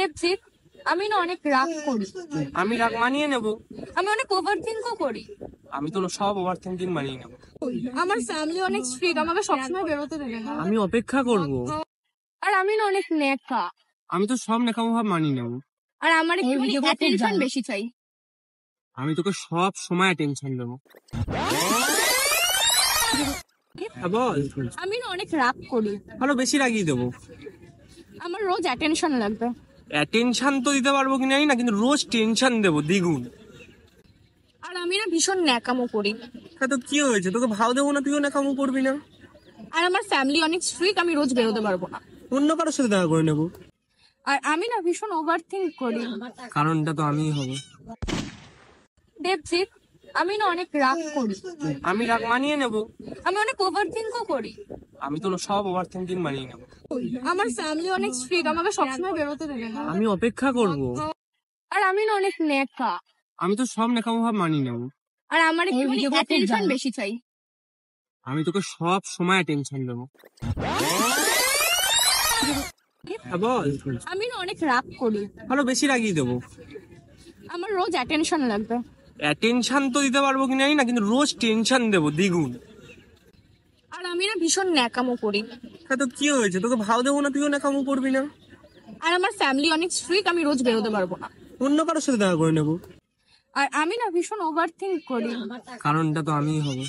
দেবজিৎ, আমি না অনেক রাগ করি। আমি রাগ মানিয়ে নেব। আমি অনেক ওভার থিঙ্কও করি। আমি তো সব ওভার থিঙ্কিং মানিয়ে নেব। আমার ফ্যামিলি অনেক স্ট্রিক্ট, আমাকে সবসময় বেরোতে দেবে না। আমি অপেক্ষা করব। আর আমি না অনেক নেকা। আমি তো সব নেকামো ভাব মানিয়ে নেব। আর আমার একটু অ্যাটেনশন বেশি চাই। আমি তোকে সব সময় টেনশন দেবো। বল। আমি না অনেক রাগ করি। ভালো বেশি রাগিয়ে দেবো। আমার রোজ অ্যাটেনশন লাগবে। অ্যাটেনশন তো দিতে পারবো কিনা জানি না, কিন্তু রোজ টেনশন দেবো দ্বিগুণ। আর আমি না ভীষণ ন্যাকামো করি। হ্যাঁ, তো কি হয়েছে? তোকে ভাও দেবো না, তুইও নেকামো করবি না? আর আমার ফ্যামিলি অনেক স্ট্রিক্ট, আমি রোজ বেরোতে পারবো না। অন্য কারোর সাথে দেখা করে নেবো। আর আমি না ভীষণ ওভার থিঙ্ক করি। কারণটা তো আমিই হব। দেবজিৎ, আমি না অনেক রাগ করি। আমি রাগ মানিয়ে নেব। আমি অনেক ওভার থিঙ্কও করি। আমি তো সব ওভার থিঙ্কিং মানিয়ে নেব। আমার ফ্যামিলি অনেক স্ট্রিক্ট, আমাকে সবসময় বেরোতে দেবে না। আমি অপেক্ষা করব। আর আমি না অনেক নেকা। আমি তো সব নেকামো ভাব মানিয়ে নেব। আর আমার একটু অ্যাটেনশন বেশি চাই। আমি তোকে সব সময় টেনশন দেবো। বল। আমি না অনেক রাগ করি। ভালো বেশি রাগিয়ে দেবো। আমার রোজ অ্যাটেনশন লাগবে। অ্যাটেনশন তো দিতে পারবো কিনা জানি না, কিন্তু রোজ টেনশন দেবো দ্বিগুণ। আর আমি না ভীষণ ন্যাকামো করি। হ্যাঁ, তো কি হয়েছে? তোকে ভাও দেবো না, তুইও নেকামো করবি না? আর আমার ফ্যামিলি অনেক স্ট্রিক্ট, আমি রোজ বেরোতে পারবো না। অন্য কারোর সাথে দেখা করে নেবো। আর আমি না ভীষণ ওভার থিঙ্ক করি। কারণটা তো আমিই হব।